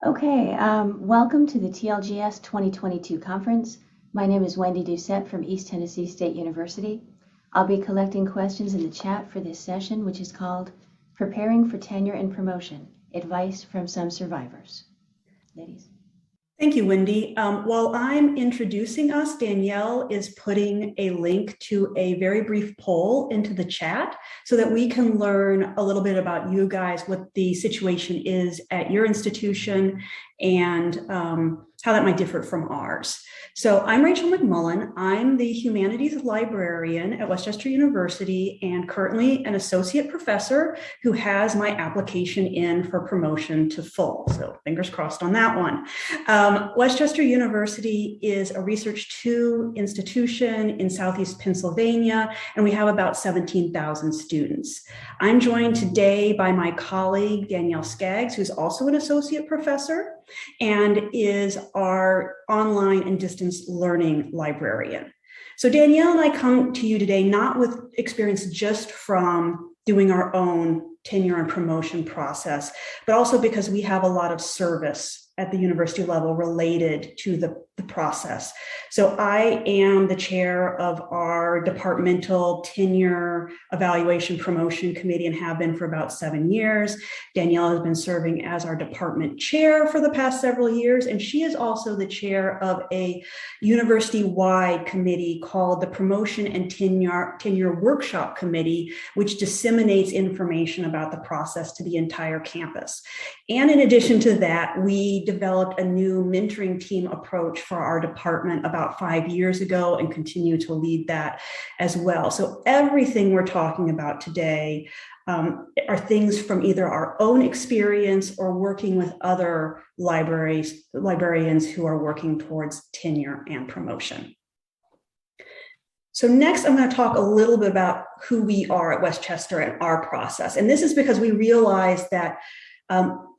Okay, welcome to the TLGS 2022 conference. My name is Wendy Doucette from East Tennessee State University. I'll be collecting questions in the chat for this session, which is called Preparing for Tenure and Promotion, Advice from Some Survivors. Ladies. Thank you, Wendy. While I'm introducing us, Danielle is putting a link to a very brief poll into the chat so that we can learn a little bit about you guys, what the situation is at your institution, and how that might differ from ours. So I'm Rachel McMullin. I'm the Humanities Librarian at Westchester University and currently an associate professor who has my application in for promotion to full. So fingers crossed on that one. Westchester University is a Research 2 institution in Southeast Pennsylvania, and we have about 17,000 students. I'm joined today by my colleague, Danielle Skaggs, who's also an associate professor and is our online and distance learning librarian. So Danielle and I come to you today not with experience just from doing our own tenure and promotion process, but also because we have a lot of service at the university level related to the process. So I am the chair of our departmental tenure evaluation promotion committee and have been for about 7 years. Danielle has been serving as our department chair for the past several years, and she is also the chair of a university-wide committee called the Promotion and Tenure Workshop Committee, which disseminates information about the process to the entire campus. And in addition to that, we developed a new mentoring team approach for our department about 5 years ago and continue to lead that as well. So everything we're talking about today are things from either our own experience or working with other librarians who are working towards tenure and promotion. So next, I'm going to talk a little bit about who we are at Westchester and our process. And this is because we realize that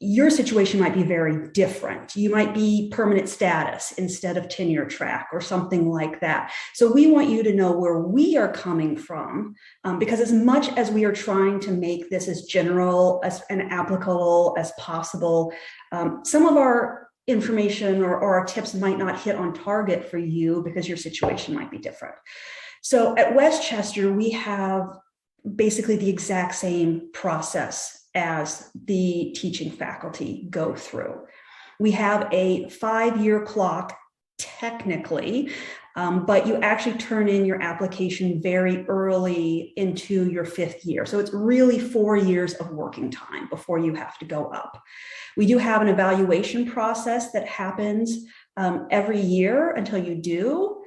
your situation might be very different. You might be permanent status instead of tenure track or something like that. So we want you to know where we are coming from, because as much as we are trying to make this as general and applicable as possible, some of our information or our tips might not hit on target for you because your situation might be different. So at Westchester, we have basically the exact same process as the teaching faculty go through. We have a 5-year clock technically, but you actually turn in your application very early into your 5th year. So it's really 4 years of working time before you have to go up. We do have an evaluation process that happens every year until you do.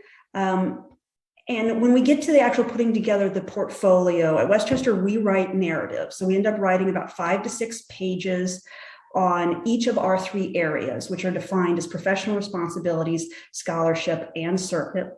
And when we get to the actual putting together the portfolio at Westchester, we write narratives. So we end up writing about 5 to 6 pages on each of our 3 areas, which are defined as professional responsibilities, scholarship, and service.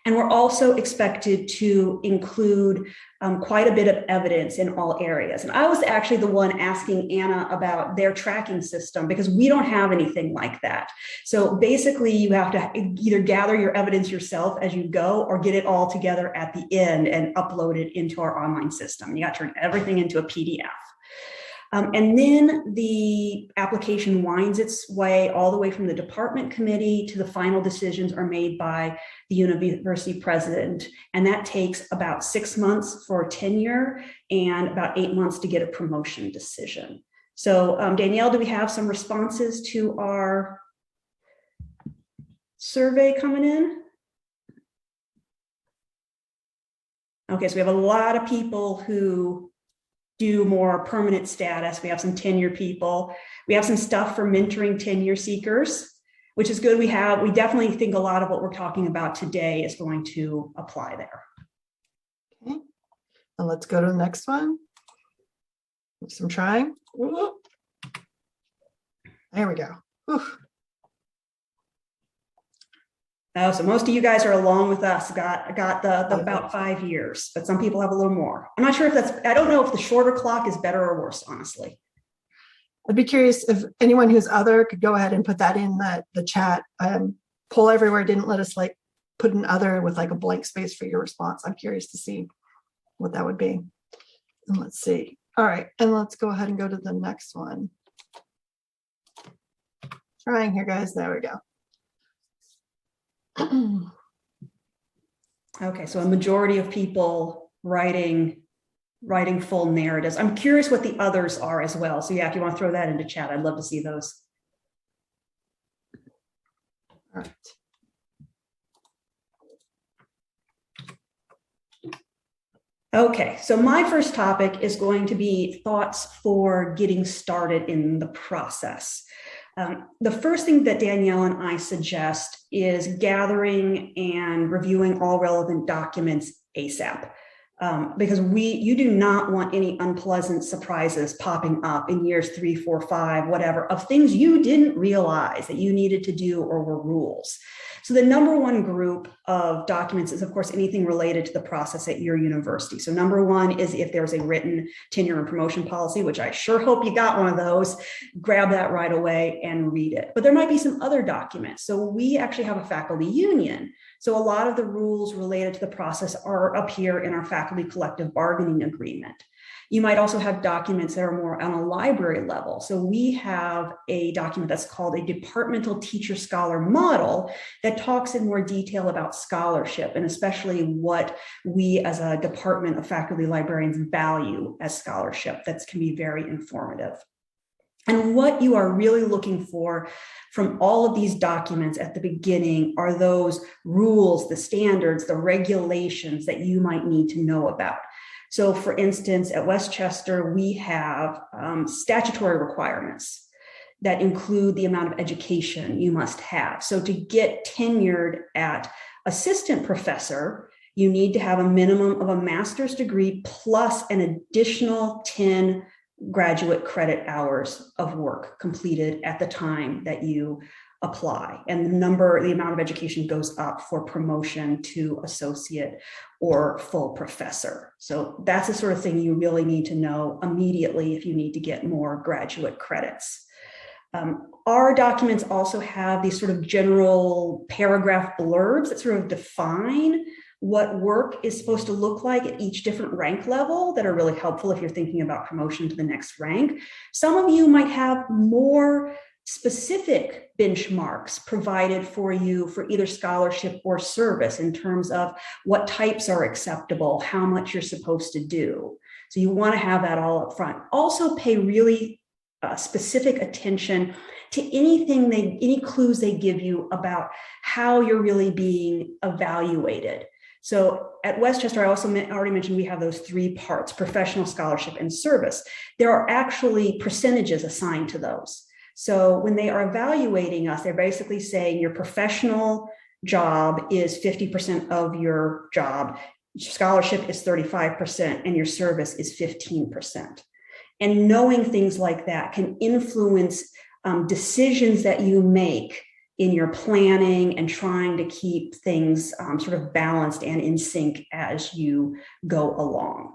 And we're also expected to include quite a bit of evidence in all areas. And I was actually the one asking Anna about their tracking system because we don't have anything like that. So basically you have to either gather your evidence yourself as you go or get it all together at the end and upload it into our online system. You got to turn everything into a PDF. And then the application winds its way all the way from the department committee to the final decisions are made by the university president. And that takes about 6 months for tenure and about 8 months to get a promotion decision. So Danielle, do we have some responses to our survey coming in? Okay, so we have a lot of people who do more permanent status. We have some tenure people. We have some stuff for mentoring tenure seekers, which is good. We definitely think a lot of what we're talking about today is going to apply there. Okay, and let's go to the next one. Some trying. There we go. Oof. Oh, so most of you guys are along with us, got the about 5 years, but some people have a little more. I'm not sure if I don't know if the shorter clock is better or worse, honestly. I'd be curious if anyone who's other could go ahead and put that in the chat. Poll everywhere didn't let us put an other with a blank space for your response. I'm curious to see what that would be. And let's see. All right, and let's go ahead and go to the next one. Trying here, guys. There we go. Okay, so a majority of people writing full narratives. I'm curious what the others are as well. So yeah, if you want to throw that into chat, I'd love to see those. All right. Okay, so my first topic is going to be thoughts for getting started in the process. The first thing that Danielle and I suggest is gathering and reviewing all relevant documents ASAP. Because you do not want any unpleasant surprises popping up in years 3, 4, 5, whatever, of things you didn't realize that you needed to do or were rules. So the number one group of documents is, of course, anything related to the process at your university. So number one is if there's a written tenure and promotion policy, which I sure hope you got one of those, grab that right away and read it. But there might be some other documents. So we actually have a faculty union. So a lot of the rules related to the process are up here in our faculty collective bargaining agreement. You might also have documents that are more on a library level. So we have a document that's called a departmental teacher scholar model that talks in more detail about scholarship, and especially what we as a department of faculty librarians value as scholarship. That can be very informative. And what you are really looking for from all of these documents at the beginning are those rules, the standards, the regulations that you might need to know about. So for instance, at Westchester, we have statutory requirements that include the amount of education you must have. So to get tenured at assistant professor, you need to have a minimum of a master's degree plus an additional 10 graduate credit hours of work completed at the time that you apply. And the amount of education goes up for promotion to associate or full professor. So that's the sort of thing you really need to know immediately if you need to get more graduate credits. Our documents also have these sort of general paragraph blurbs that sort of define what work is supposed to look like at each different rank level that are really helpful if you're thinking about promotion to the next rank. Some of you might have more specific benchmarks provided for you for either scholarship or service in terms of what types are acceptable, how much you're supposed to do. So you want to have that all up front. Also pay really specific attention to any clues they give you about how you're really being evaluated. So at Westchester, I also already mentioned we have those 3 parts: professional, scholarship, and service. There are actually percentages assigned to those. So when they are evaluating us, they're basically saying your professional job is 50% of your job, scholarship is 35%, and your service is 15%. And knowing things like that can influence decisions that you make in your planning and trying to keep things sort of balanced and in sync as you go along.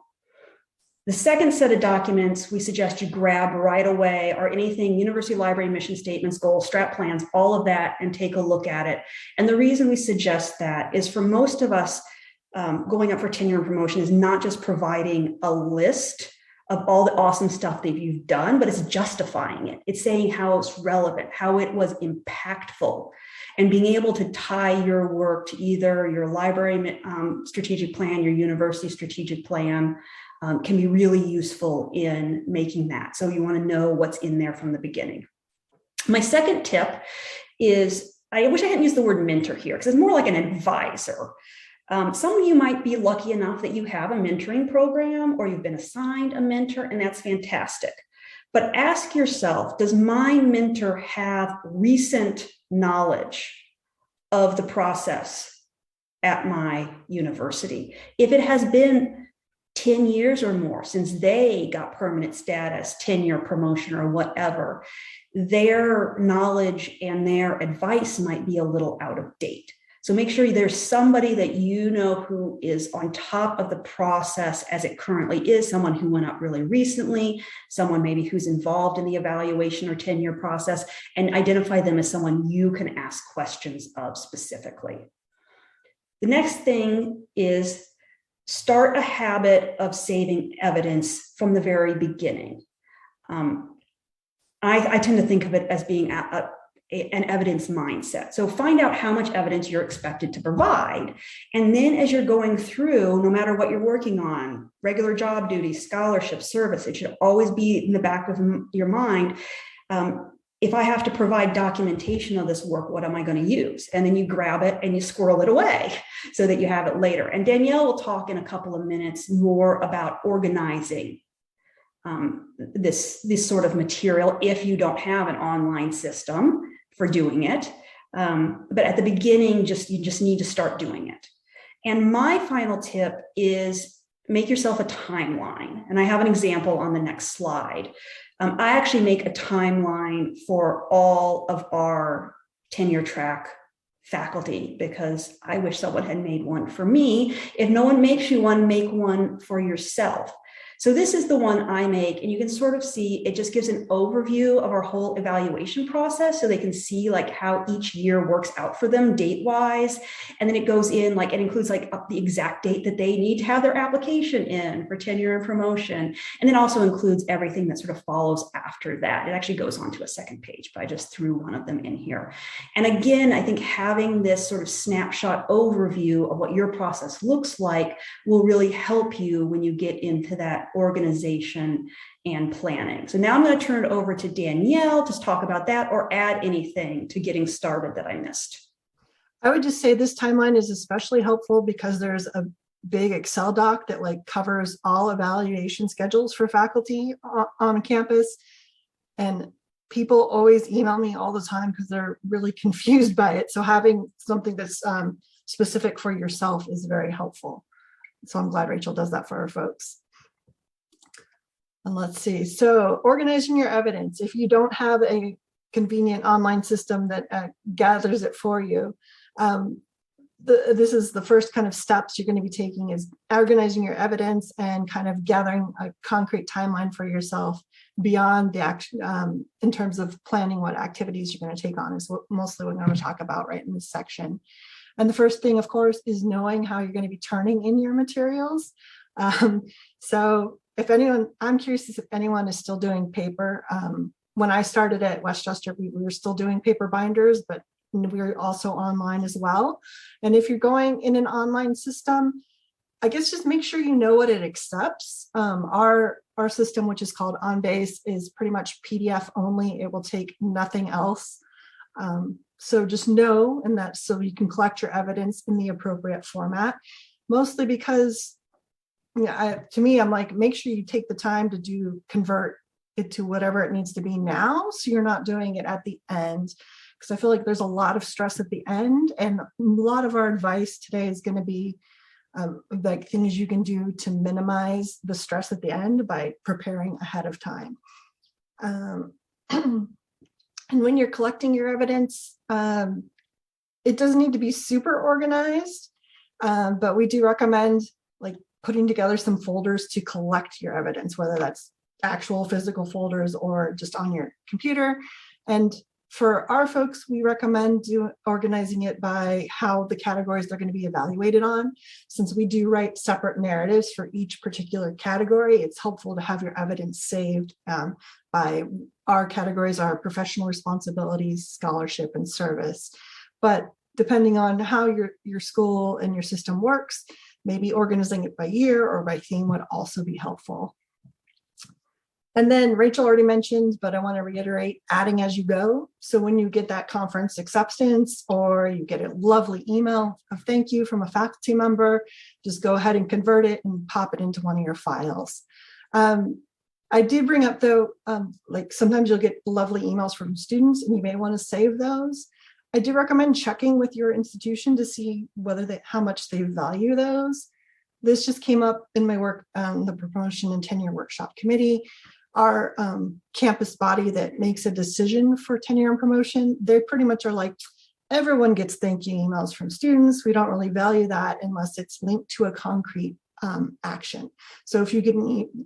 The second set of documents we suggest you grab right away are anything university library mission statements, goals, strat plans, all of that, and take a look at it. And the reason we suggest that is for most of us, going up for tenure and promotion is not just providing a list of all the awesome stuff that you've done, but it's justifying it. It's saying how it's relevant, how it was impactful, and being able to tie your work to either your library strategic plan, your university strategic plan, can be really useful in making that. So you want to know what's in there from the beginning. My second tip is, I wish I hadn't used the word mentor here because it's more like an advisor. Some of you might be lucky enough that you have a mentoring program or you've been assigned a mentor, and that's fantastic. But ask yourself, does my mentor have recent knowledge of the process at my university? If it has been 10 years or more since they got permanent status, tenure, promotion, or whatever, their knowledge and their advice might be a little out of date. So make sure there's somebody that you know who is on top of the process as it currently is, someone who went up really recently, someone maybe who's involved in the evaluation or tenure process, and identify them as someone you can ask questions of specifically. The next thing is start a habit of saving evidence from the very beginning. I tend to think of it as being an evidence mindset. So find out how much evidence you're expected to provide. And then as you're going through, no matter what you're working on, regular job duties, scholarship, service, it should always be in the back of your mind. If I have to provide documentation of this work, what am I going to use? And then you grab it and you squirrel it away so that you have it later. And Danielle will talk in a couple of minutes more about organizing this sort of material if you don't have an online system for doing it. But at the beginning, you just need to start doing it. And my final tip is make yourself a timeline. And I have an example on the next slide. I actually make a timeline for all of our tenure track faculty because I wish someone had made one for me. If no one makes you one, make one for yourself. So this is the one I make, and you can sort of see, it just gives an overview of our whole evaluation process so they can see like how each year works out for them date-wise. And then it goes in, like it includes like the exact date that they need to have their application in for tenure and promotion. And then also includes everything that sort of follows after that. It actually goes on to a second page, but I just threw one of them in here. And again, I think having this sort of snapshot overview of what your process looks like will really help you when you get into that organization and planning. So now I'm going to turn it over to Danielle to talk about that or add anything to getting started that I missed. I would just say this timeline is especially helpful because there's a big Excel doc that like covers all evaluation schedules for faculty on campus. And people always email me all the time because they're really confused by it. So having something that's specific for yourself is very helpful. So I'm glad Rachel does that for our folks. And let's see, so organizing your evidence. If you don't have a convenient online system that gathers it for you, this is the first kind of steps you're going to be taking is organizing your evidence and kind of gathering a concrete timeline for yourself beyond the action in terms of planning what activities you're going to take on is mostly what I'm going to talk about right in this section. And the first thing, of course, is knowing how you're going to be turning in your materials. So if anyone, I'm curious if anyone is still doing paper. When I started at Westchester, we were still doing paper binders, but we were also online as well. And if you're going in an online system, I guess just make sure you know what it accepts. Our system, which is called OnBase, is pretty much PDF only. It will take nothing else. So just know, and that's so you can collect your evidence in the appropriate format, mostly because to me, I'm like, make sure you take the time to convert it to whatever it needs to be now. So you're not doing it at the end. Because I feel like there's a lot of stress at the end. And a lot of our advice today is going to be like things you can do to minimize the stress at the end by preparing ahead of time. And when you're collecting your evidence, it doesn't need to be super organized, but we do recommend like putting together some folders to collect your evidence, whether that's actual physical folders or just on your computer. And for our folks, we recommend organizing it by how the categories they're going to be evaluated on. Since we do write separate narratives for each particular category, it's helpful to have your evidence saved by our categories are professional responsibilities, scholarship, and service. But depending on how your school and your system works, maybe organizing it by year or by theme would also be helpful. And then Rachel already mentioned, but I want to reiterate, adding as you go. So when you get that conference acceptance or you get a lovely email of thank you from a faculty member, just go ahead and convert it and pop it into one of your files. I did bring up though, like sometimes you'll get lovely emails from students and you may want to save those. I do recommend checking with your institution to see how much they value those. This just came up in my work on the promotion and tenure workshop committee. Our campus body that makes a decision for tenure and promotion, they pretty much are like, everyone gets thank you emails from students. We don't really value that unless it's linked to a concrete action. So if you get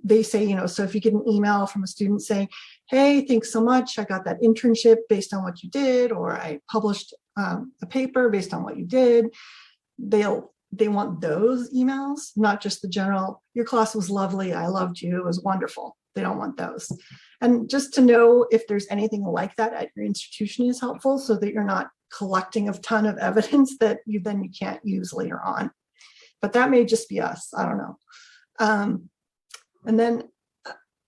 they say, so if you get an email from a student saying, hey, thanks so much, I got that internship based on what you did, or I published a paper based on what you did, they want those emails, not just the general, your class was lovely, I loved you, it was wonderful. They don't want those. And just to know if there's anything like that at your institution is helpful, so that you're not collecting a ton of evidence that you can't use later on. But that may just be us. I don't know. And then,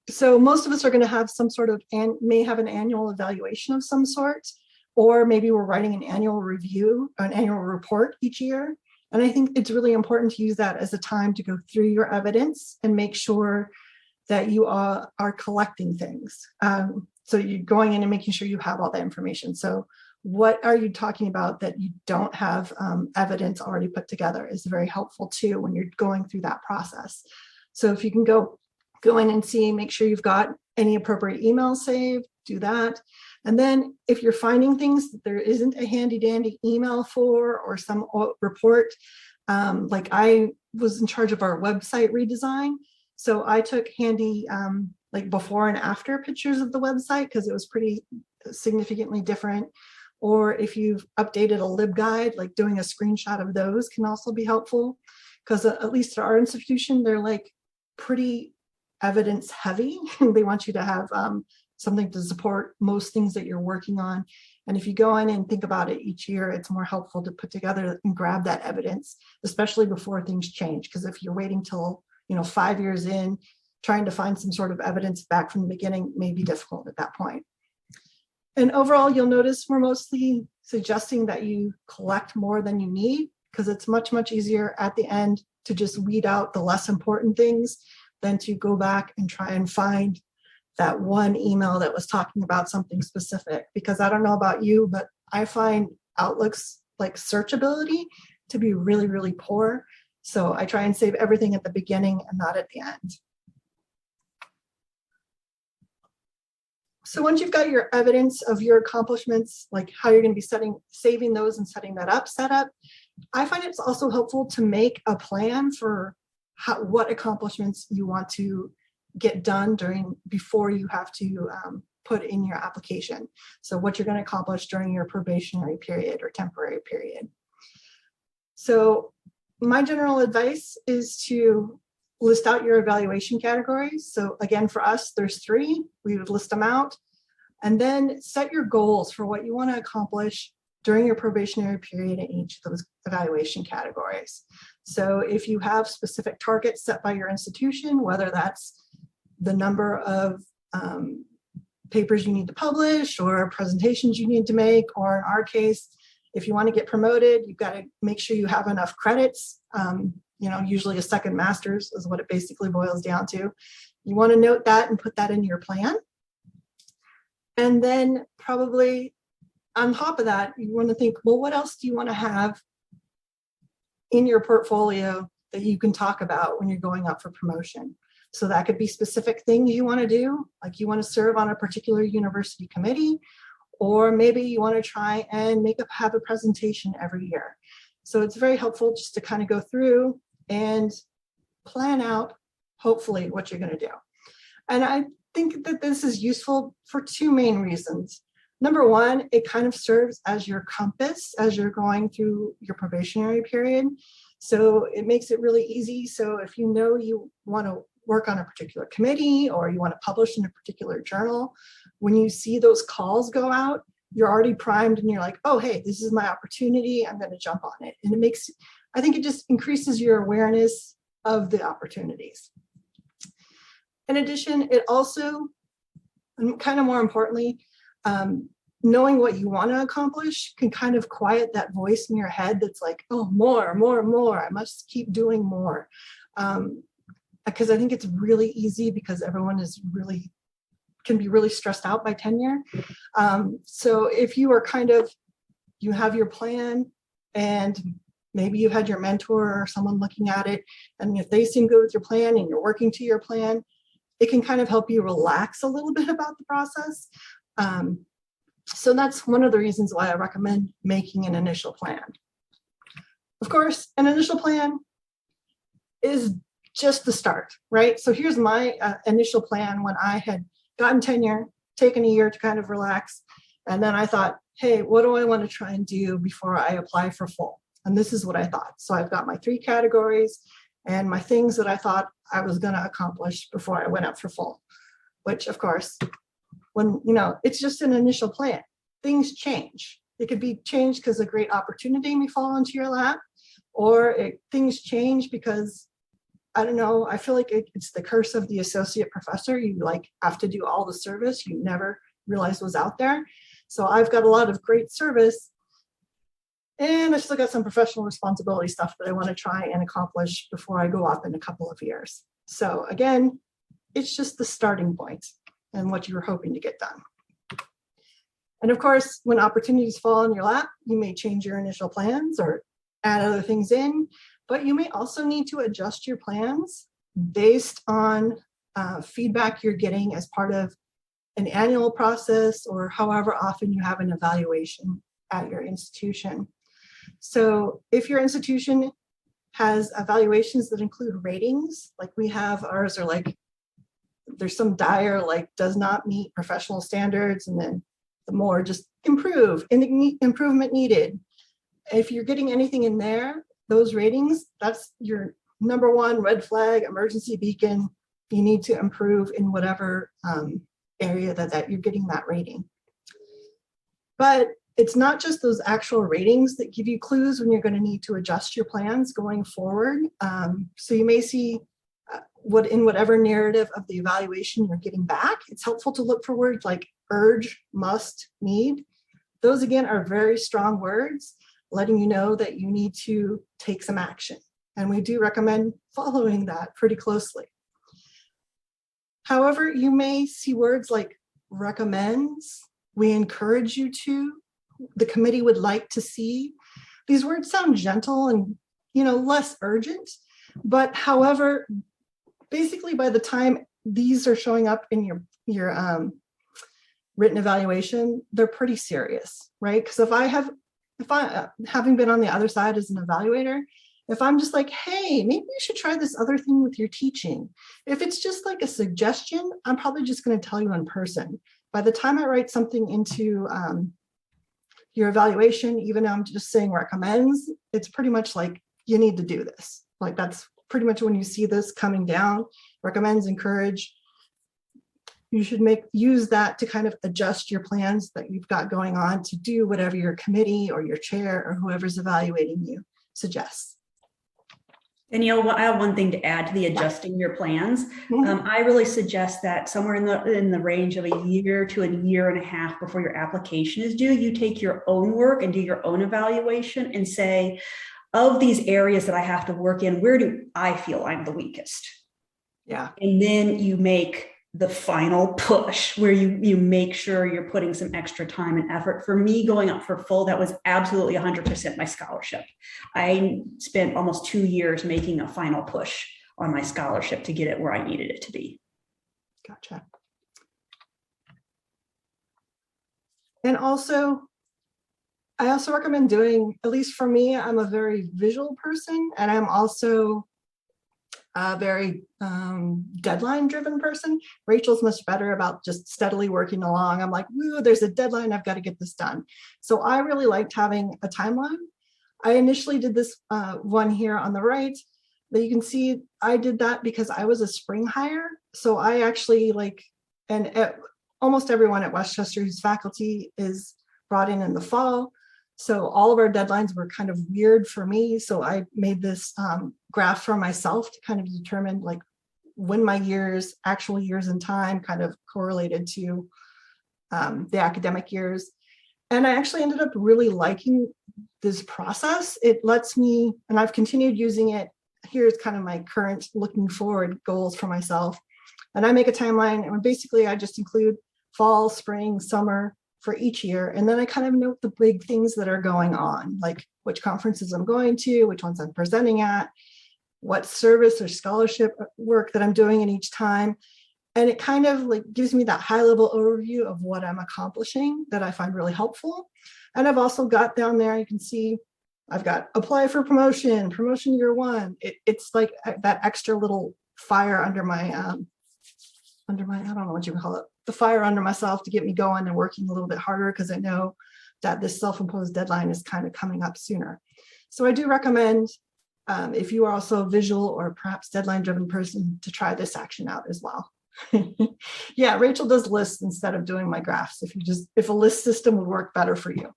so most of us are going to have some sort of, and may have an annual evaluation of some sort, or maybe we're writing an annual review, an annual report each year. And I think it's really important to use that as a time to go through your evidence and make sure that you are collecting things. So you're going in and making sure you have all that information. So what are you talking about that you don't have evidence already put together is very helpful too when you're going through that process. So if you can go in and see, make sure you've got any appropriate emails saved, do that. And then if you're finding things that there isn't a handy dandy email for, or some report, like I was in charge of our website redesign. So I took handy like before and after pictures of the website because it was pretty significantly different. Or if you've updated a LibGuide, like doing a screenshot of those can also be helpful, because at least at our institution, they're like pretty evidence heavy. They want you to have something to support most things that you're working on. And if you go in and think about it each year, it's more helpful to put together and grab that evidence, especially before things change. Because if you're waiting till 5 years in, trying to find some sort of evidence back from the beginning may be difficult at that point. And overall, you'll notice we're mostly suggesting that you collect more than you need, because it's much, much easier at the end to just weed out the less important things than to go back and try and find that one email that was talking about something specific. Because I don't know about you, but I find Outlook's like searchability to be really, really poor. So I try and save everything at the beginning and not at the end. So once you've got your evidence of your accomplishments, like how you're going to be saving those and setting that up, I find it's also helpful to make a plan for what accomplishments you want to get done before you have to put in your application. So what you're going to accomplish during your probationary period or temporary period. So my general advice is to list out your evaluation categories. So again, for us, there's 3. We would list them out, and then set your goals for what you want to accomplish during your probationary period in each of those evaluation categories. So if you have specific targets set by your institution, whether that's the number of papers you need to publish or presentations you need to make, or in our case, if you want to get promoted, you've got to make sure you have enough credits. Usually a second master's is what it basically boils down to. You want to note that and put that in your plan. And then probably on top of that, you want to think, well, what else do you want to have in your portfolio that you can talk about when you're going up for promotion? So that could be specific things you want to do, like you want to serve on a particular university committee, or maybe you want to try and have a presentation every year. So it's very helpful just to kind of go through and plan out, hopefully, what you're going to do. And I think that this is useful for 2 main reasons. Number one, it kind of serves as your compass as you're going through your probationary period. So it makes it really easy. So if you know you want to work on a particular committee or you want to publish in a particular journal, when you see those calls go out, you're already primed and you're like, oh, hey, this is my opportunity. I'm going to jump on it. And I think it just increases your awareness of the opportunities. In addition, it also, and kind of more importantly, knowing what you want to accomplish can kind of quiet that voice in your head that's like, oh, more. I must keep doing more. Because I think it's really easy, because everyone can be really stressed out by tenure. So if you are you have your plan, and maybe you had your mentor or someone looking at it, and if they seem good with your plan and you're working to your plan, it can kind of help you relax a little bit about the process. So that's one of the reasons why I recommend making an initial plan. Of course, an initial plan is just the start, right? So here's my initial plan when I had gotten tenure, taken a year to kind of relax. And then I thought, hey, what do I want to try and do before I apply for full? And this is what I thought. So I've got my 3 categories and my things that I thought I was going to accomplish before I went up for full. which of course, when, you know, it's just an initial plan, things change. It could be changed because a great opportunity may fall into your lap, or things change because, I don't know, I feel like it's the curse of the associate professor. You like have to do all the service you never realized was out there. So I've got a lot of great service, and I still got some professional responsibility stuff that I want to try and accomplish before I go up in a couple of years. So again, it's just the starting point and what you were hoping to get done. And of course, when opportunities fall in your lap, you may change your initial plans or add other things in, but you may also need to adjust your plans based on feedback you're getting as part of an annual process or however often you have an evaluation at your institution. So if your institution has evaluations that include ratings, like we have, ours are like, there's some dire, like does not meet professional standards, and then the more just improvement needed. If you're getting anything in there, those ratings, that's your number one red flag, emergency beacon. You need to improve in whatever area that you're getting that rating. But it's not just those actual ratings that give you clues when you're going to need to adjust your plans going forward. So you may see in whatever narrative of the evaluation you're getting back, it's helpful to look for words like urge, must, need. Those again are very strong words, letting you know that you need to take some action. And we do recommend following that pretty closely. However, you may see words like recommends, we encourage you to, the committee would like to see. These words sound gentle and, you know, less urgent, but however, basically by the time these are showing up in your written evaluation, they're pretty serious, right? Because if I having been on the other side as an evaluator, if I'm just like, hey, maybe you should try this other thing with your teaching. If it's just like a suggestion, I'm probably just going to tell you in person. By the time I write something into your evaluation, even though I'm just saying recommends, it's pretty much like, you need to do this. Like that's pretty much when you see this coming down, recommends, encourage, you should use that to kind of adjust your plans that you've got going on to do whatever your committee or your chair or whoever's evaluating you suggests. Danielle, I have one thing to add to the adjusting your plans. I really suggest that somewhere in the range of a year to a year and a half before your application is due, you take your own work and do your own evaluation and say, of these areas that I have to work in, where do I feel I'm the weakest? Yeah. And then you make the final push where you make sure you're putting some extra time and effort. For me, going up for full, that was absolutely 100% my scholarship. I spent almost 2 years making a final push on my scholarship to get it where I needed it to be. Gotcha. And also, I also recommend doing, at least for me, I'm a very visual person, and I'm also a very deadline-driven person. Rachel's much better about just steadily working along. I'm like, woo, there's a deadline, I've got to get this done. So I really liked having a timeline. I initially did this one here on the right, but you can see I did that because I was a spring hire. So I actually almost everyone at Westchester whose faculty is brought in the fall. So all of our deadlines were kind of weird for me. So I made this graph for myself to kind of determine like when my actual years in time kind of correlated to the academic years. And I actually ended up really liking this process. It lets me, and I've continued using it. Here's kind of my current looking forward goals for myself. And I make a timeline, and basically I just include fall, spring, summer, for each year. And then I kind of note the big things that are going on, like which conferences I'm going to, which ones I'm presenting at, what service or scholarship work that I'm doing in each time. And it kind of like gives me that high level overview of what I'm accomplishing that I find really helpful. And I've also got down there, you can see I've got apply for promotion year one. It's like that extra little fire under my, I don't know what you call it, the fire under myself to get me going and working a little bit harder, because I know that this self-imposed deadline is kind of coming up sooner. So I do recommend, if you are also a visual or perhaps deadline-driven person, to try this action out as well. Yeah, Rachel does lists instead of doing my graphs. If a list system would work better for you.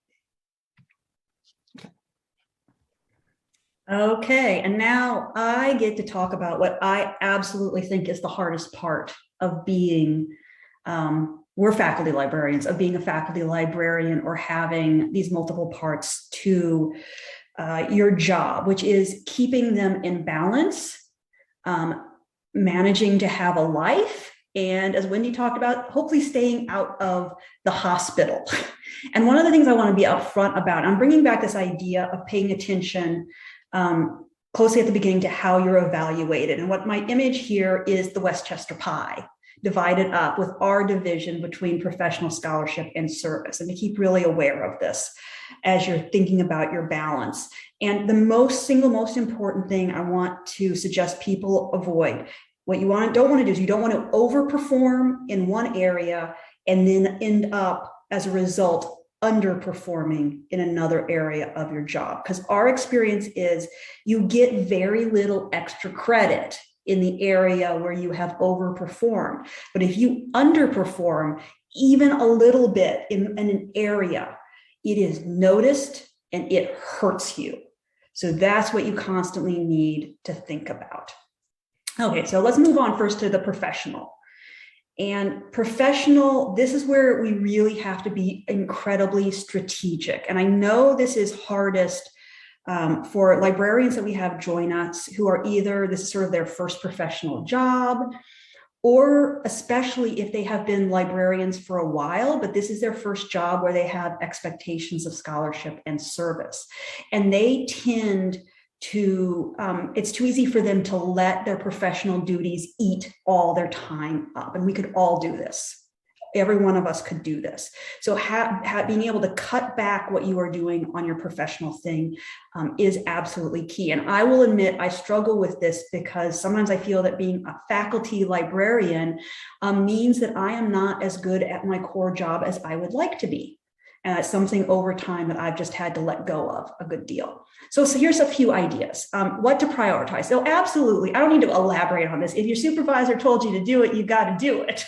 Okay, and now I get to talk about what I absolutely think is the hardest part of being, we're faculty librarians, of being a faculty librarian or having these multiple parts to your job, which is keeping them in balance, managing to have a life, and as Wendy talked about, hopefully staying out of the hospital. And one of the things I want to be upfront about, I'm bringing back this idea of paying attention closely at the beginning to how you're evaluated. And what my image here is the Westchester pie, divided up with our division between professional scholarship and service. And to keep really aware of this as you're thinking about your balance. And the single most important thing I want to suggest people avoid, what you don't want to do is you don't want to overperform in one area and then end up as a result underperforming in another area of your job. Because our experience is you get very little extra credit in the area where you have overperformed. But if you underperform even a little bit in an area, it is noticed and it hurts you. So that's what you constantly need to think about. Okay, so let's move on first to the professional. And professional, this is where we really have to be incredibly strategic. And I know this is hardest for librarians that we have join us who are either, this is sort of their first professional job, or especially if they have been librarians for a while, but this is their first job where they have expectations of scholarship and service. And they tend to, it's too easy for them to let their professional duties eat all their time up. And we could all do this. Every one of us could do this. So being able to cut back what you are doing on your professional thing is absolutely key. And I will admit, I struggle with this because sometimes I feel that being a faculty librarian means that I am not as good at my core job as I would like to be. And it's something over time that I've just had to let go of a good deal. So here's a few ideas. What to prioritize. So absolutely, I don't need to elaborate on this. If your supervisor told you to do it, you've got to do it.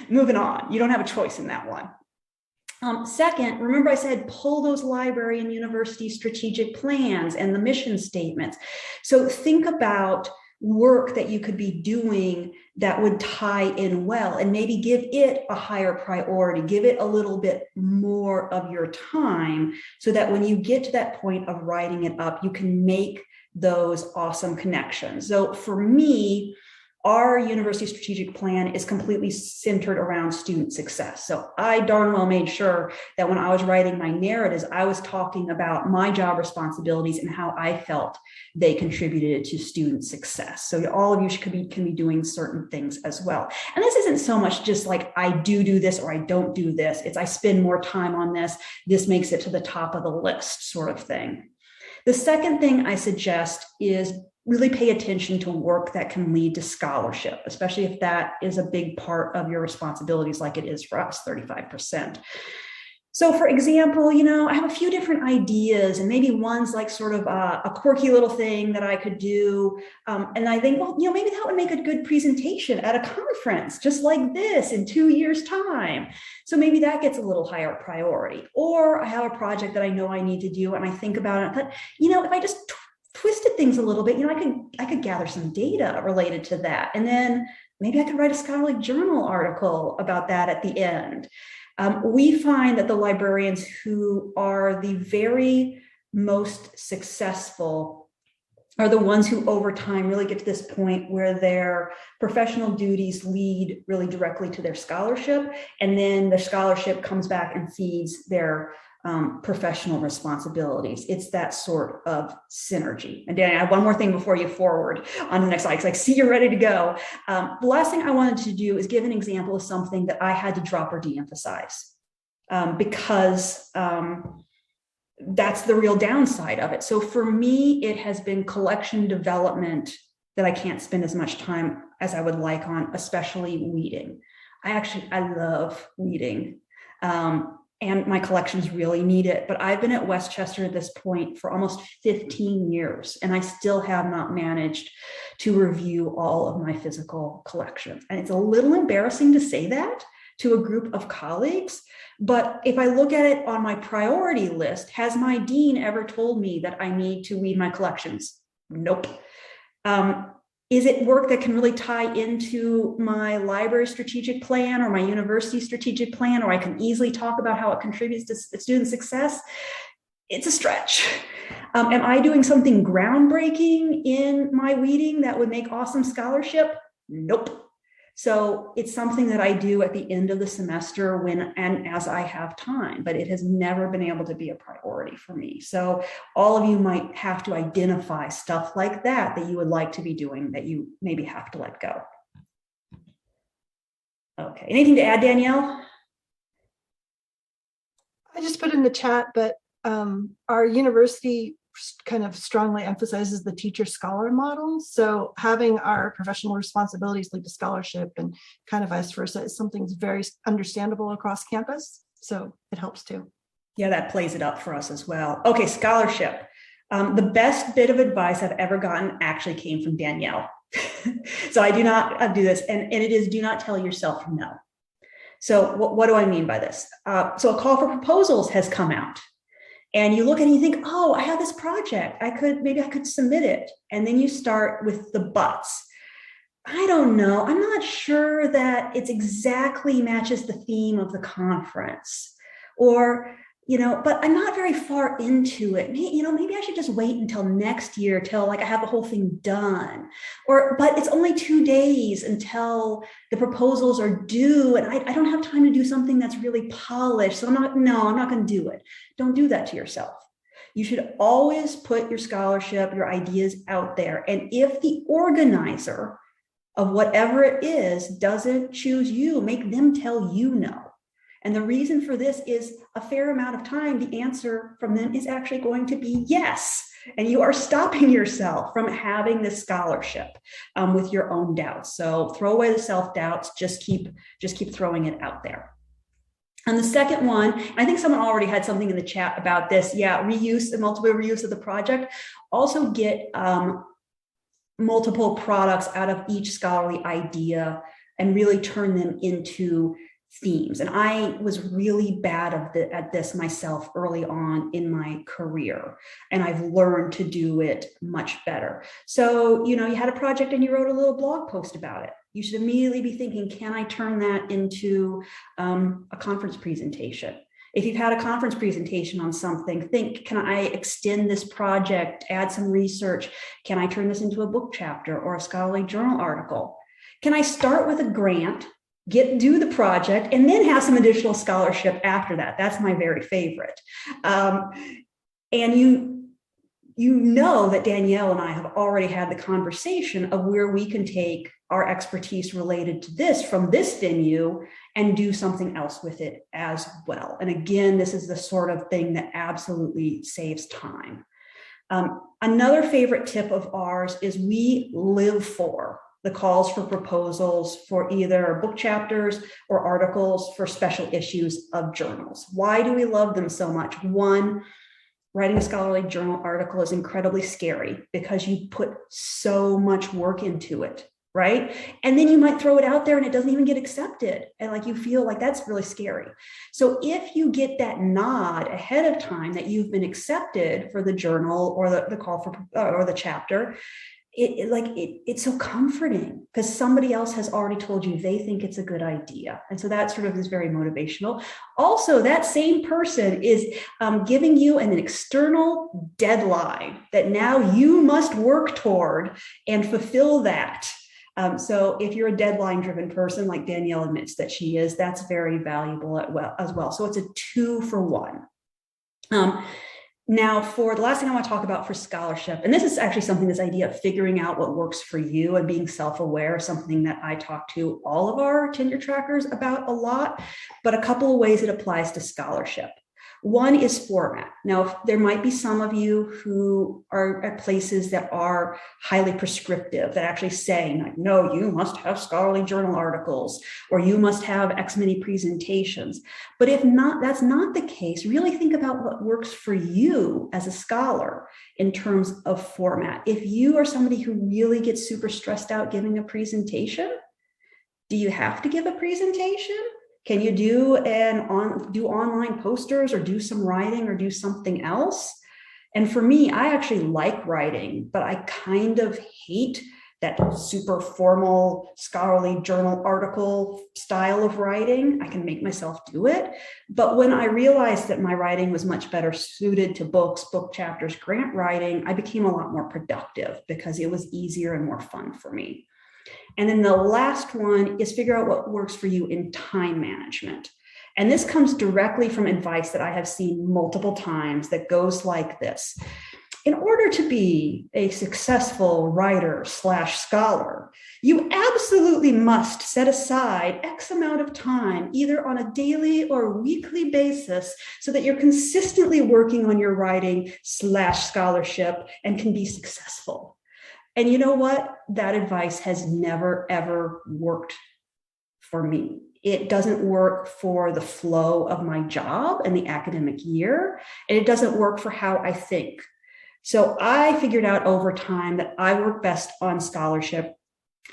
Moving on, you don't have a choice in that one. Second, remember I said pull those library and university strategic plans and the mission statements. So think about work that you could be doing that would tie in well, and maybe give it a higher priority, give it a little bit more of your time so that when you get to that point of writing it up, you can make those awesome connections. So for me, our university strategic plan is completely centered around student success. So I darn well made sure that when I was writing my narratives, I was talking about my job responsibilities and how I felt they contributed to student success. So all of you can be doing certain things as well. And this isn't so much just like I do this or I don't do this. It's I spend more time on this. This makes it to the top of the list sort of thing. The second thing I suggest is really pay attention to work that can lead to scholarship, especially if that is a big part of your responsibilities like it is for us, 35%. So for example, I have a few different ideas, and maybe one's like sort of a quirky little thing that I could do. And I think, well, maybe that would make a good presentation at a conference just like this in 2 years' time. So maybe that gets a little higher priority. Or I have a project that I know I need to do, and I think about it, and I thought, if I just twisted things a little bit, I could gather some data related to that. And then maybe I could write a scholarly journal article about that at the end. We find that the librarians who are the very most successful are the ones who over time really get to this point where their professional duties lead really directly to their scholarship. And then the scholarship comes back and feeds their professional responsibilities. It's that sort of synergy. And Dan, I have one more thing before you forward on the next slide, because I see you're ready to go. The last thing I wanted to do is give an example of something that I had to drop or de-emphasize because that's the real downside of it. So for me, it has been collection development that I can't spend as much time as I would like on, especially weeding. I love weeding. and my collections really need it. But I've been at Westchester at this point for almost 15 years, and I still have not managed to review all of my physical collections. And it's a little embarrassing to say that to a group of colleagues. But if I look at it on my priority list, has my dean ever told me that I need to weed my collections? Nope. Is it work that can really tie into my library strategic plan or my university strategic plan, or I can easily talk about how it contributes to student success? It's a stretch. Am I doing something groundbreaking in my weeding that would make awesome scholarship? Nope. So it's something that I do at the end of the semester when and as I have time, but it has never been able to be a priority for me. So all of you might have to identify stuff like that you would like to be doing that you maybe have to let go. Okay, anything to add, Danielle? I just put in the chat, but our university kind of strongly emphasizes the teacher scholar model. So having our professional responsibilities lead to scholarship and kind of vice versa is something that's very understandable across campus. So it helps too. Yeah, that plays it up for us as well. Okay, scholarship. The best bit of advice I've ever gotten actually came from Danielle. So I do not do this, and it is do not tell yourself no. So what do I mean by this? So a call for proposals has come out. And you look and you think, oh, I have this project. Maybe I could submit it. And then you start with the buts. I don't know. I'm not sure that it exactly matches the theme of the conference. Or, but I'm not very far into it. Maybe I should just wait until next year till I have the whole thing done. But it's only 2 days until the proposals are due, and I don't have time to do something that's really polished. So I'm not going to do it. Don't do that to yourself. You should always put your scholarship, your ideas out there. And if the organizer of whatever it is doesn't choose you, make them tell you no. And the reason for this is a fair amount of time, the answer from them is actually going to be yes. And you are stopping yourself from having this scholarship with your own doubts. So throw away the self-doubts, just keep throwing it out there. And the second one, I think someone already had something in the chat about this. Yeah, reuse and multiple reuse of the project. Also get multiple products out of each scholarly idea and really turn them into themes. And I was really bad at this myself early on in my career, and I've learned to do it much better. So, you had a project and you wrote a little blog post about it. You should immediately be thinking, can I turn that into a conference presentation? If you've had a conference presentation on something, think, can I extend this project, add some research? Can I turn this into a book chapter or a scholarly journal article? Can I start with a grant, do the project, and then have some additional scholarship after that? That's my very favorite. And you know that Danielle and I have already had the conversation of where we can take our expertise related to this from this venue and do something else with it as well. And again, this is the sort of thing that absolutely saves time. Another favorite tip of ours is we live for the calls for proposals for either book chapters or articles for special issues of journals. Why do we love them so much? One, writing a scholarly journal article is incredibly scary because you put so much work into it, right? And then you might throw it out there and it doesn't even get accepted. And you feel like that's really scary. So if you get that nod ahead of time that you've been accepted for the journal or the call for or the chapter, it's so comforting because somebody else has already told you they think it's a good idea. And so that sort of is very motivational. Also, that same person is giving you an external deadline that now you must work toward and fulfill that. So if you're a deadline driven person, like Danielle admits that she is, that's very valuable as well. So it's a 2-for-1. Now, for the last thing I want to talk about for scholarship, and this is actually something, this idea of figuring out what works for you and being self-aware, something that I talk to all of our tenure trackers about a lot, but a couple of ways it applies to scholarship. One is format. Now, there might be some of you who are at places that are highly prescriptive, that actually say, like, no, you must have scholarly journal articles, or you must have X many presentations. But if not, that's not the case. Really think about what works for you as a scholar in terms of format. If you are somebody who really gets super stressed out giving a presentation, do you have to give a presentation? Can you do online posters, or do some writing, or do something else? And for me, I actually like writing, but I kind of hate that super formal scholarly journal article style of writing. I can make myself do it. But when I realized that my writing was much better suited to books, book chapters, grant writing, I became a lot more productive because it was easier and more fun for me. And then the last one is figure out what works for you in time management. And this comes directly from advice that I have seen multiple times that goes like this. In order to be a successful writer/scholar, you absolutely must set aside X amount of time, either on a daily or weekly basis, so that you're consistently working on your writing/scholarship and can be successful. And you know what? That advice has never, ever worked for me. It doesn't work for the flow of my job and the academic year, and it doesn't work for how I think. So I figured out over time that I work best on scholarship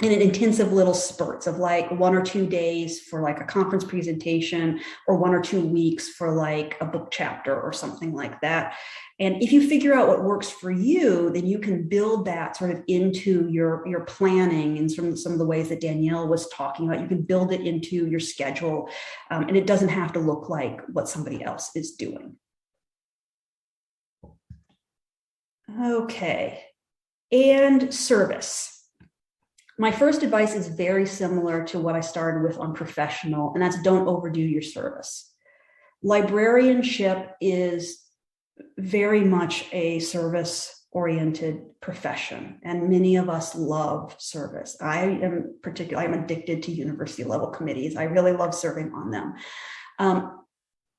in an intensive little spurts of like 1 or 2 days for like a conference presentation, or 1 or 2 weeks for like a book chapter or something like that. And if you figure out what works for you, then you can build that sort of into your planning, and some of the ways that Danielle was talking about. You can build it into your schedule, and it doesn't have to look like what somebody else is doing. Okay, and service. My first advice is very similar to what I started with on professional, and that's don't overdo your service. Librarianship is very much a service-oriented profession, and many of us love service. I'm addicted to university level committees. I really love serving on them.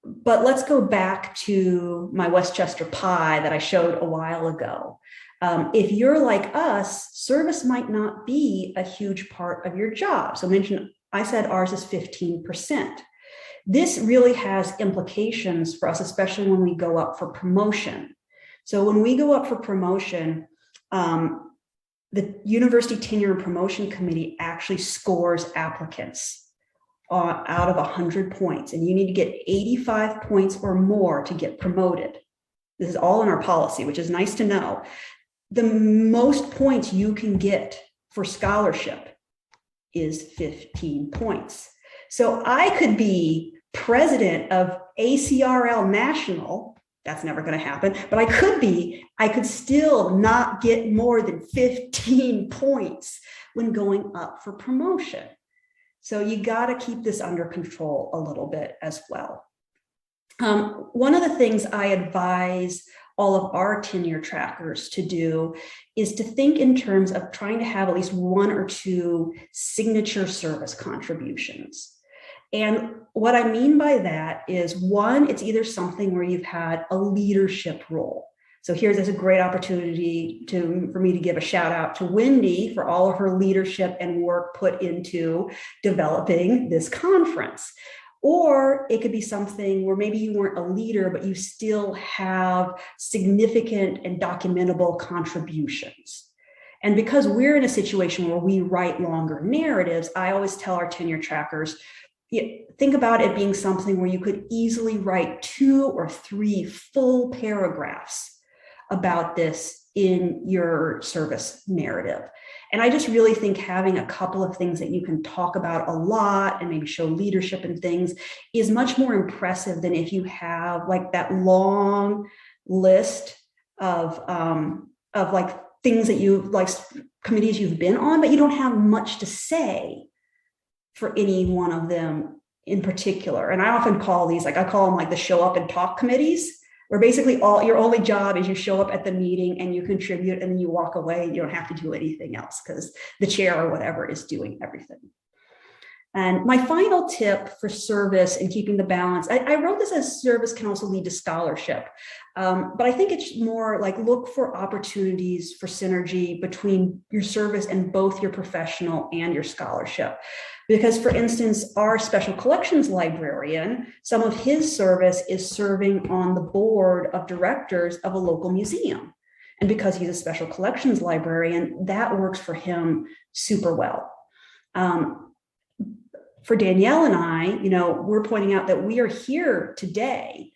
But let's go back to my Westchester pie that I showed a while ago. If you're like us, service might not be a huge part of your job. So I said ours is 15%. This really has implications for us, especially when we go up for promotion. So when we go up for promotion, the University Tenure and Promotion Committee actually scores applicants out of 100 points, and you need to get 85 points or more to get promoted. This is all in our policy, which is nice to know. The most points you can get for scholarship is 15 points. So I could be president of ACRL National. That's never going to happen, but I could still not get more than 15 points when going up for promotion. So you got to keep this under control a little bit as well. One of the things I advise all of our tenure trackers to do is to think in terms of trying to have at least 1 or 2 signature service contributions. And what I mean by that is, one, it's either something where you've had a leadership role. So there's a great opportunity for me to give a shout out to Wendy for all of her leadership and work put into developing this conference. Or it could be something where maybe you weren't a leader, but you still have significant and documentable contributions. And because we're in a situation where we write longer narratives, I always tell our tenure trackers, think about it being something where you could easily write 2 or 3 full paragraphs about this in your service narrative. And I just really think having a couple of things that you can talk about a lot and maybe show leadership and things is much more impressive than if you have like that long list of like things that committees you've been on, but you don't have much to say for any one of them in particular. And I often call these, I call them like the show up and talk committees, where basically your only job is you show up at the meeting and you contribute and then you walk away and you don't have to do anything else because the chair or whatever is doing everything. And my final tip for service and keeping the balance, I wrote this as service can also lead to scholarship. But I think it's more like look for opportunities for synergy between your service and both your professional and your scholarship. Because, for instance, our special collections librarian, some of his service is serving on the board of directors of a local museum. And because he's a special collections librarian, that works for him super well. For Danielle and I, we're pointing out that we are here today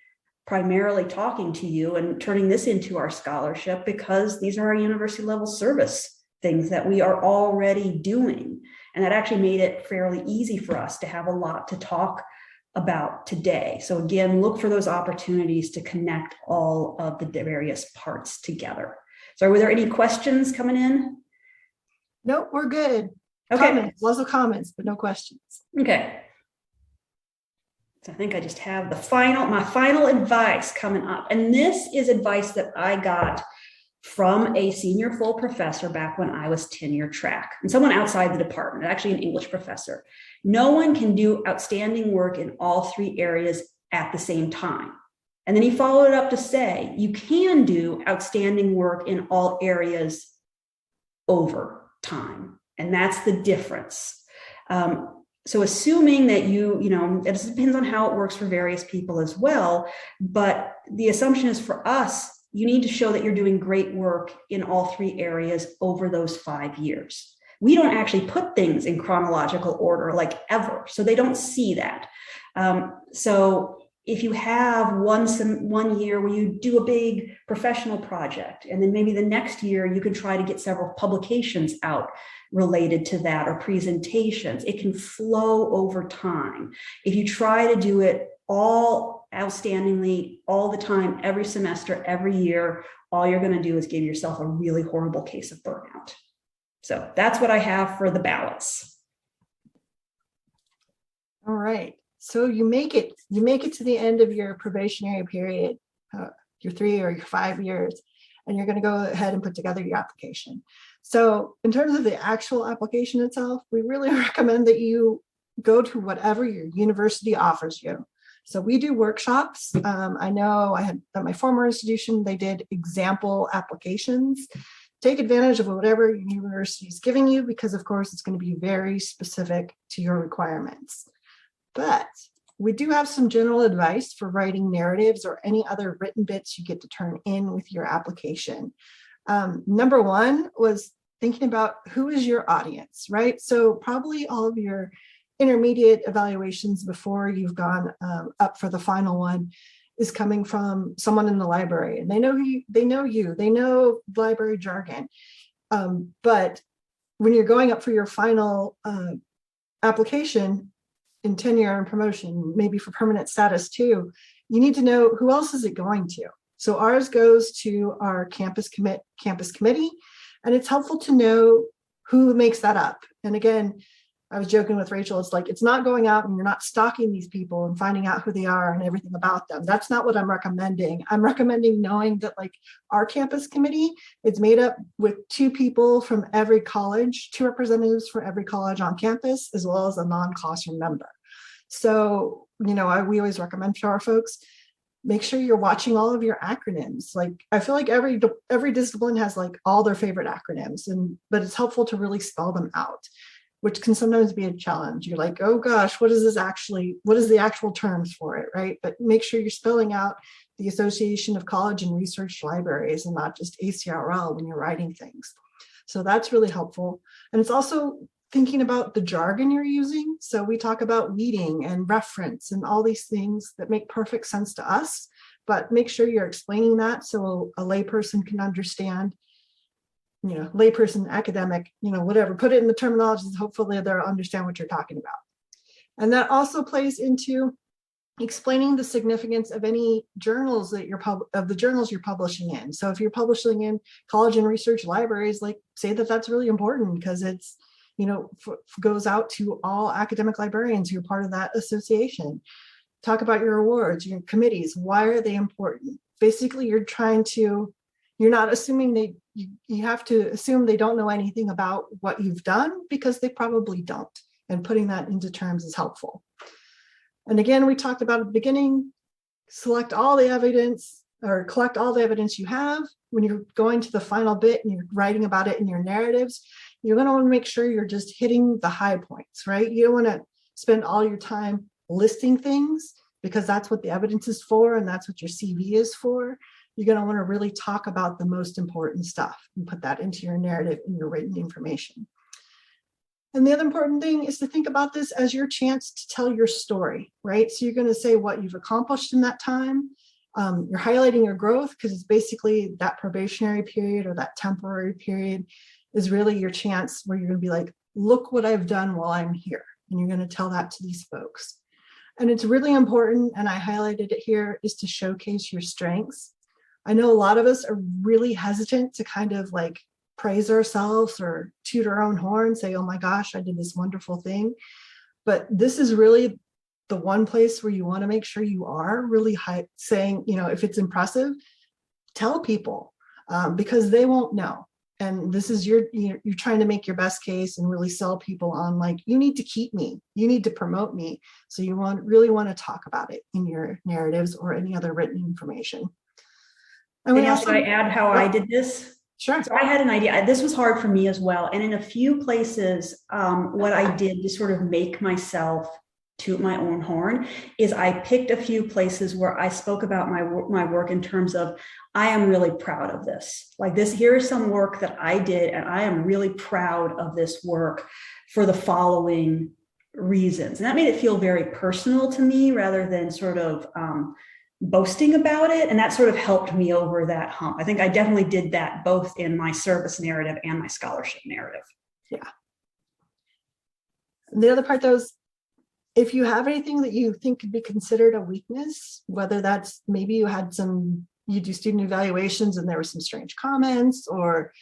primarily talking to you and turning this into our scholarship because these are our university level service things that we are already doing. And that actually made it fairly easy for us to have a lot to talk about today. So again, look for those opportunities to connect all of the various parts together. So were there any questions coming in? Nope, we're good. Okay. Comments, lots of comments, but no questions. Okay. So I think I just have my final advice coming up. And this is advice that I got from a senior full professor back when I was tenure track, and someone outside the department, actually an English professor. No one can do outstanding work in all three areas at the same time. And then he followed it up to say, you can do outstanding work in all areas over time. And that's the difference. So assuming that it depends on how it works for various people as well, but the assumption is for us, you need to show that you're doing great work in all three areas over those 5 years. We don't actually put things in chronological order like ever, so they don't see that. So if you have one year where you do a big professional project, and then maybe the next year you can try to get several publications out related to that or presentations, it can flow over time. If you try to do it all outstandingly all the time, every semester, every year, all you're going to do is give yourself a really horrible case of burnout. So that's what I have for the balance. All right. So you make it to the end of your probationary period, your 3 or your 5 years, and you're going to go ahead and put together your application. So in terms of the actual application itself, we really recommend that you go to whatever your university offers you. So we do workshops. I know I had at my former institution, they did example applications. Take advantage of whatever your university is giving you, because of course it's going to be very specific to your requirements. But we do have some general advice for writing narratives or any other written bits you get to turn in with your application. Number one was thinking about who is your audience, right? So probably all of your intermediate evaluations before you've gone up for the final one is coming from someone in the library, and they know library jargon. But when you're going up for your final application in tenure and promotion, maybe for permanent status too, you need to know who else is it going to. So ours goes to our campus committee, and it's helpful to know who makes that up. And again, I was joking with Rachel, it's like, it's not going out and you're not stalking these people and finding out who they are and everything about them. That's not what I'm recommending. I'm recommending knowing that like our campus committee is made up with 2 people from every college, 2 representatives from every college on campus, as well as a non-classroom member. So, we always recommend to our folks, make sure you're watching all of your acronyms. Like, I feel like every discipline has like all their favorite acronyms, but it's helpful to really spell them out, which can sometimes be a challenge. You're like, oh gosh, what is the actual terms for it, right? But make sure you're spelling out the Association of College and Research Libraries and not just ACRL when you're writing things. So that's really helpful. And it's also thinking about the jargon you're using. So we talk about leading and reference and all these things that make perfect sense to us, but make sure you're explaining that so a layperson can understand. Layperson, academic, whatever, put it in the terminology, hopefully they'll understand what you're talking about. And that also plays into explaining the significance of any journals that the journals you're publishing in. So if you're publishing in college and research libraries, like say that's really important because it's, goes out to all academic librarians who are part of that association. Talk about your awards, your committees. Why are they important? Basically, you're not assuming you have to assume they don't know anything about what you've done, because they probably don't. and putting that into terms is helpful. And again, we talked about at the beginning, select all the evidence or collect all the evidence you have. When you're going to the final bit and you're writing about it in your narratives, you're going to want to make sure you're just hitting the high points, right? You don't want to spend all your time listing things, because that's what the evidence is for and that's what your CV is for. You're going to want to really talk about the most important stuff and put that into your narrative and your written information. And the other important thing is to think about this as your chance to tell your story, right? So you're going to say what you've accomplished in that time. You're highlighting your growth, because it's basically that probationary period or that temporary period is really your chance where you're going to be like, look what I've done while I'm here. And you're going to tell that to these folks. And it's really important, and I highlighted it here, is to showcase your strengths. I know a lot of us are really hesitant to kind of like praise ourselves or toot our own horn, say, oh my gosh, I did this wonderful thing. But this is really the one place where you want to make sure you are really saying, if it's impressive, tell people, because they won't know. And this is you're trying to make your best case and really sell people on, like, you need to keep me, you need to promote me. So you really want to talk about it in your narratives or any other written information. And Danielle, should I add how I did this? Sure. So I had an idea. This was hard for me as well. And in a few places, what I did to sort of make myself toot my own horn is I picked a few places where I spoke about my work in terms of, I am really proud of this. Like this, here is some work that I did, and I am really proud of this work for the following reasons. And that made it feel very personal to me rather than sort of boasting about it. And that sort of helped me over that hump. I think I definitely did that both in my service narrative and my scholarship narrative. Yeah. And the other part, though, is if you have anything that you think could be considered a weakness, whether that's maybe you do student evaluations and there were some strange comments, or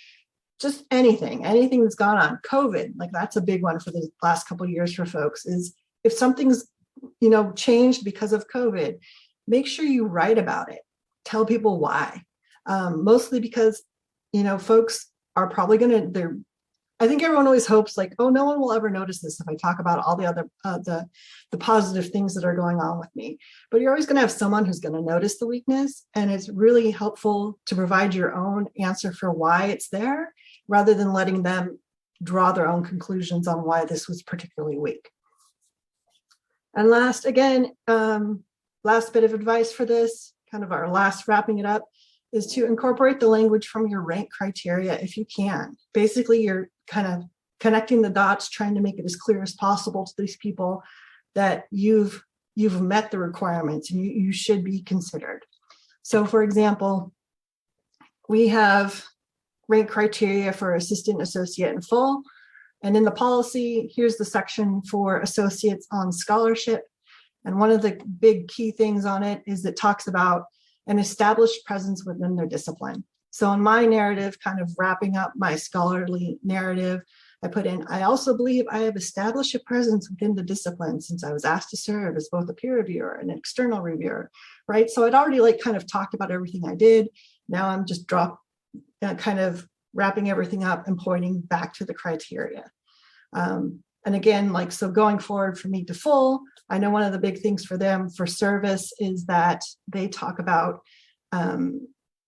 just anything that's gone on. COVID, like that's a big one for the last couple of years for folks, is if something's, changed because of COVID, make sure you write about it. Tell people why. Mostly because, folks are probably I think everyone always hopes like, oh, no one will ever notice this if I talk about all the other, the positive things that are going on with me. But you're always going to have someone who's going to notice the weakness. And it's really helpful to provide your own answer for why it's there, rather than letting them draw their own conclusions on why this was particularly weak. And last bit of advice for this, kind of our last wrapping it up, is to incorporate the language from your rank criteria if you can. Basically, you're kind of connecting the dots, trying to make it as clear as possible to these people that you've met the requirements and you should be considered. So for example, we have rank criteria for assistant, associate, and full. And in the policy, here's the section for associates on scholarship. And one of the big key things on it is it talks about an established presence within their discipline. So in my narrative, kind of wrapping up my scholarly narrative, I put in, I also believe I have established a presence within the discipline since I was asked to serve as both a peer reviewer and an external reviewer, right? So I'd already kind of talked about everything I did. Now I'm just kind of wrapping everything up and pointing back to the criteria. And again, so going forward for me to full, I know one of the big things for them for service is that they talk about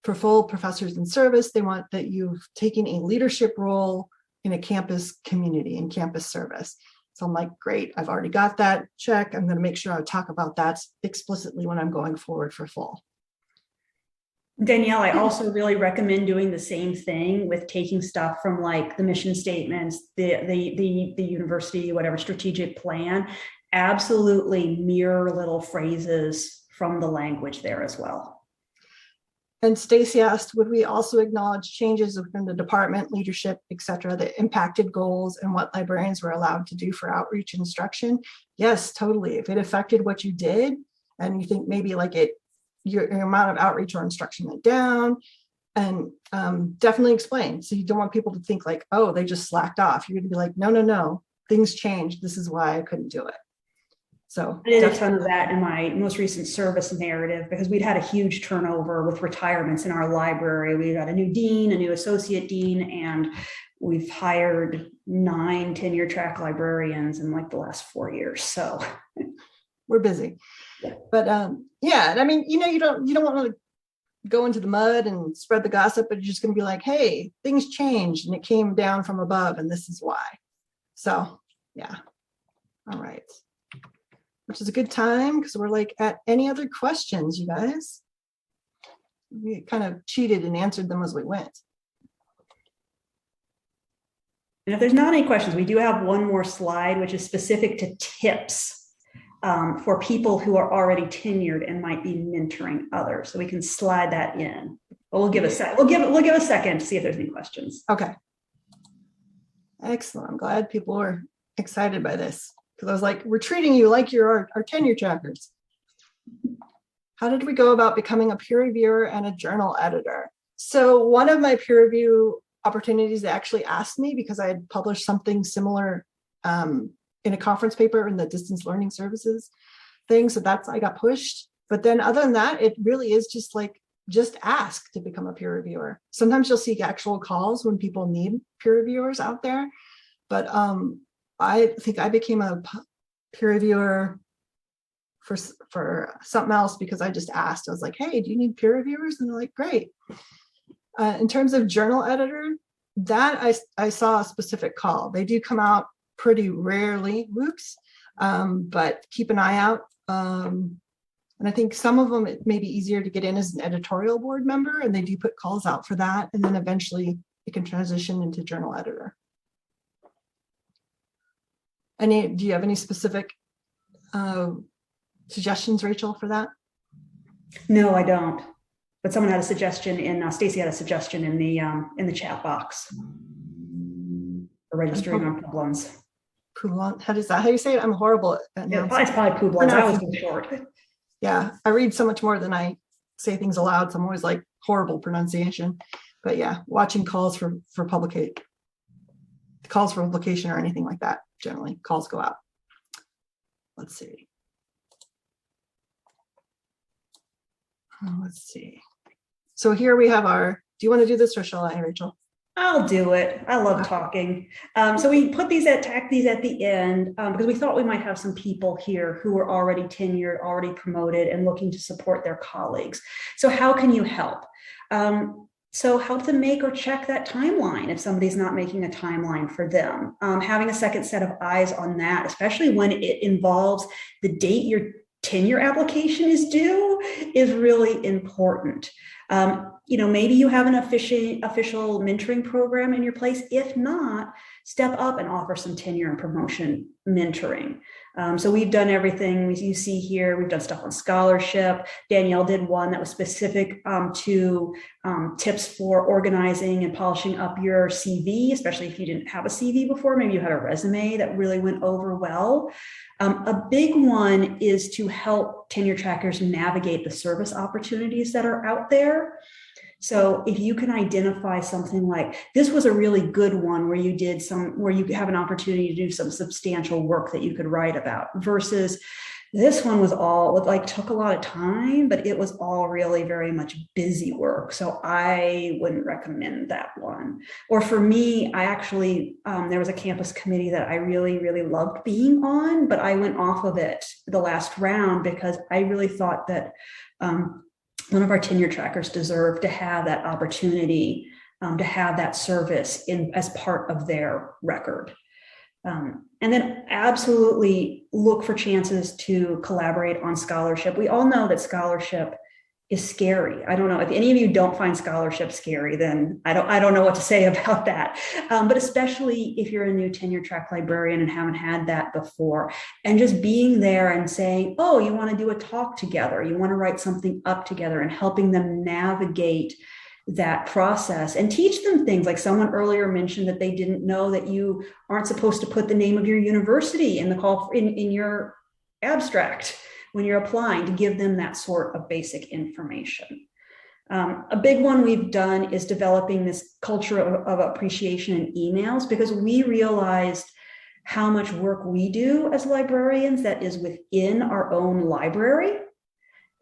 for full professors in service, they want that you've taken a leadership role in a campus community and campus service. So I'm like, great, I've already got that check. I'm going to make sure I talk about that explicitly when I'm going forward for full. Danielle, I also really recommend doing the same thing with taking stuff from like the mission statements, the university, whatever strategic plan, absolutely mirror little phrases from the language there as well. And Stacy asked, would we also acknowledge changes within the department, leadership, et cetera, that impacted goals and what librarians were allowed to do for outreach instruction? Yes, totally. If it affected what you did and you think maybe your amount of outreach or instruction went down, and definitely explain. So you don't want people to think like, oh, they just slacked off. You're going to be like, no, things changed. This is why I couldn't do it. So I did a ton of that in my most recent service narrative because we'd had a huge turnover with retirements in our library. We got a new dean, a new associate dean, and we've hired 9 tenure track librarians in like the last 4 years. So we're busy. Yeah. But yeah, I mean, you don't want to go into the mud and spread the gossip, but you're just going to be like, hey, things changed and it came down from above and this is why. So yeah. All right. Which is a good time because we're like at any other questions, you guys. We kind of cheated and answered them as we went. And if there's not any questions, we do have one more slide, which is specific to tips for people who are already tenured and might be mentoring others. So we can slide that in. But we'll give a sec. We'll give a second to see if there's any questions. Okay. Excellent. I'm glad people are excited by this because I was like, we're treating you like you're our tenure trackers. How did we go about becoming a peer reviewer and a journal editor? So one of my peer review opportunities, they actually asked me because I had published something similar in a conference paper in the distance learning services thing. So I got pushed. But then other than that, it really is just ask to become a peer reviewer. Sometimes you'll see actual calls when people need peer reviewers out there. But I think I became a peer reviewer for something else because I just asked. I was like, hey, do you need peer reviewers? And they're like, great. In terms of journal editor, that I saw a specific call. They do come out pretty rarely, but keep an eye out. And I think some of them, it may be easier to get in as an editorial board member, and they do put calls out for that. And then eventually it can transition into journal editor. Do you have any specific suggestions, Rachel, for that? No, I don't. But someone had a suggestion Stacy had a suggestion in the chat box for registering on Publons. Publon, how you say it? I'm horrible at Yeah, it's probably Publons. I always go short. Yeah, I read so much more than I say things aloud, so I'm always like horrible pronunciation. But yeah, watching calls for publication or anything like that, generally calls go out. Let's see. Let's see. So here we have do you want to do this or shall I, Rachel? I'll do it. I love talking. So we put tack these at the end because we thought we might have some people here who were already tenured, already promoted, and looking to support their colleagues. So how can you help? So help them make or check that timeline if somebody's not making a timeline for them. Having a second set of eyes on that, especially when it involves the date your tenure application is due, is really important. Maybe you have an official mentoring program in your place. If not, step up and offer some tenure and promotion mentoring. So we've done everything you see here. We've done stuff on scholarship. Danielle did one that was specific to tips for organizing and polishing up your CV, especially if you didn't have a CV before. Maybe you had a resume that really went over well. A big one is to help tenure trackers navigate the service opportunities that are out there. So if you can identify something like this was a really good one where you have an opportunity to do some substantial work that you could write about versus this one took a lot of time, but it was all really very much busy work. So I wouldn't recommend that one. Or for me, I actually, there was a campus committee that I really, really loved being on, but I went off of it the last round because I really thought that one of our tenure trackers deserved to have that opportunity to have that service as part of their record. And then absolutely look for chances to collaborate on scholarship. We all know that scholarship is scary. I don't know if any of you don't find scholarship scary, then I don't know what to say about that. But especially if you're a new tenure track librarian and haven't had that before, and just being there and saying, oh, you want to do a talk together, you want to write something up together, and helping them navigate that process and teach them things like someone earlier mentioned that they didn't know that you aren't supposed to put the name of your university in the call in your abstract when you're applying, to give them that sort of basic information. A big one we've done is developing this culture of appreciation in emails, because we realized how much work we do as librarians that is within our own library,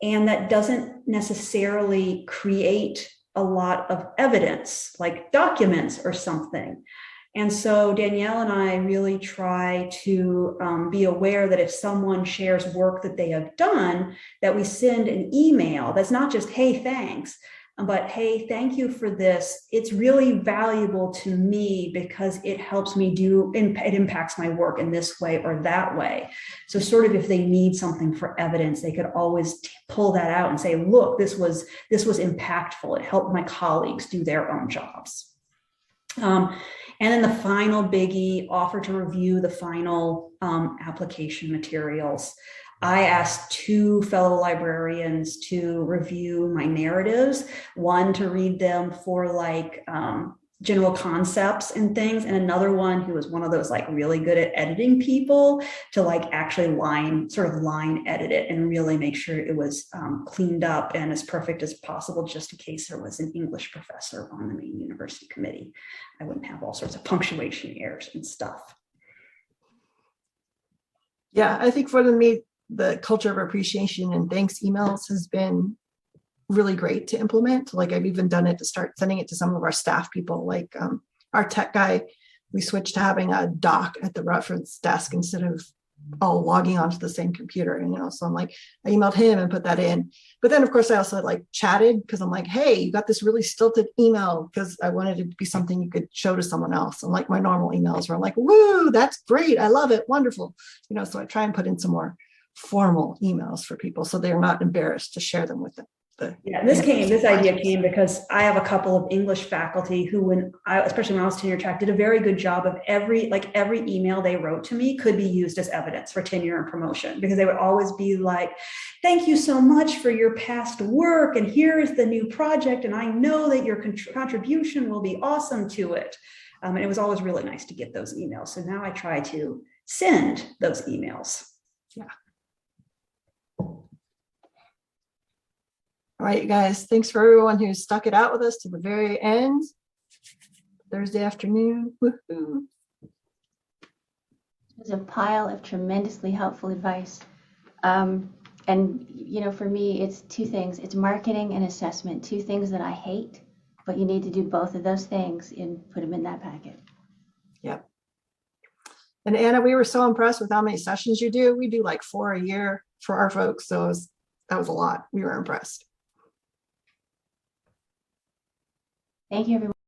and that doesn't necessarily create a lot of evidence, like documents or something. And so Danielle and I really try to be aware that if someone shares work that they have done, that we send an email that's not just, hey, thanks, but hey, thank you for this. It's really valuable to me because it helps me it impacts my work in this way or that way. So sort of if they need something for evidence, they could always pull that out and say, look, this was impactful. It helped my colleagues do their own jobs. And then the final biggie, offer to review the final application materials. I asked 2 fellow librarians to review my narratives, one to read them for like general concepts and things, and another one who was one of those like really good at editing people to like actually line edit it and really make sure it was cleaned up and as perfect as possible, just in case there was an English professor on the main university committee. I wouldn't have all sorts of punctuation errors and stuff. Yeah, I think for me, the culture of appreciation and thanks emails has been really great to implement. Like I've even done it to start sending it to some of our staff people, like our tech guy. We switched to having a doc at the reference desk instead of all logging onto the same computer. And, so I'm like, I emailed him and put that in. But then of course I also like chatted because I'm like, hey, you got this really stilted email, because I wanted it to be something you could show to someone else. And like my normal emails where I'm like, woo, that's great. I love it. Wonderful. So I try and put in some more formal emails for people so they're not embarrassed to share them with them. This idea came because I have a couple of English faculty who, especially when I was tenure track, did a very good job of every email they wrote to me could be used as evidence for tenure and promotion, because they would always be like, thank you so much for your past work, and here's the new project, and I know that your contribution will be awesome to it. And it was always really nice to get those emails. So now I try to send those emails. Yeah. All right, you guys, thanks for everyone who stuck it out with us to the very end. Thursday afternoon. Woohoo. It was a pile of tremendously helpful advice. And, for me, it's 2 things. It's marketing and assessment, 2 things that I hate, but you need to do both of those things and put them in that packet. Yep. And Anna, we were so impressed with how many sessions you do. We do like 4 a year for our folks. So that was a lot. We were impressed. Thank you, everyone.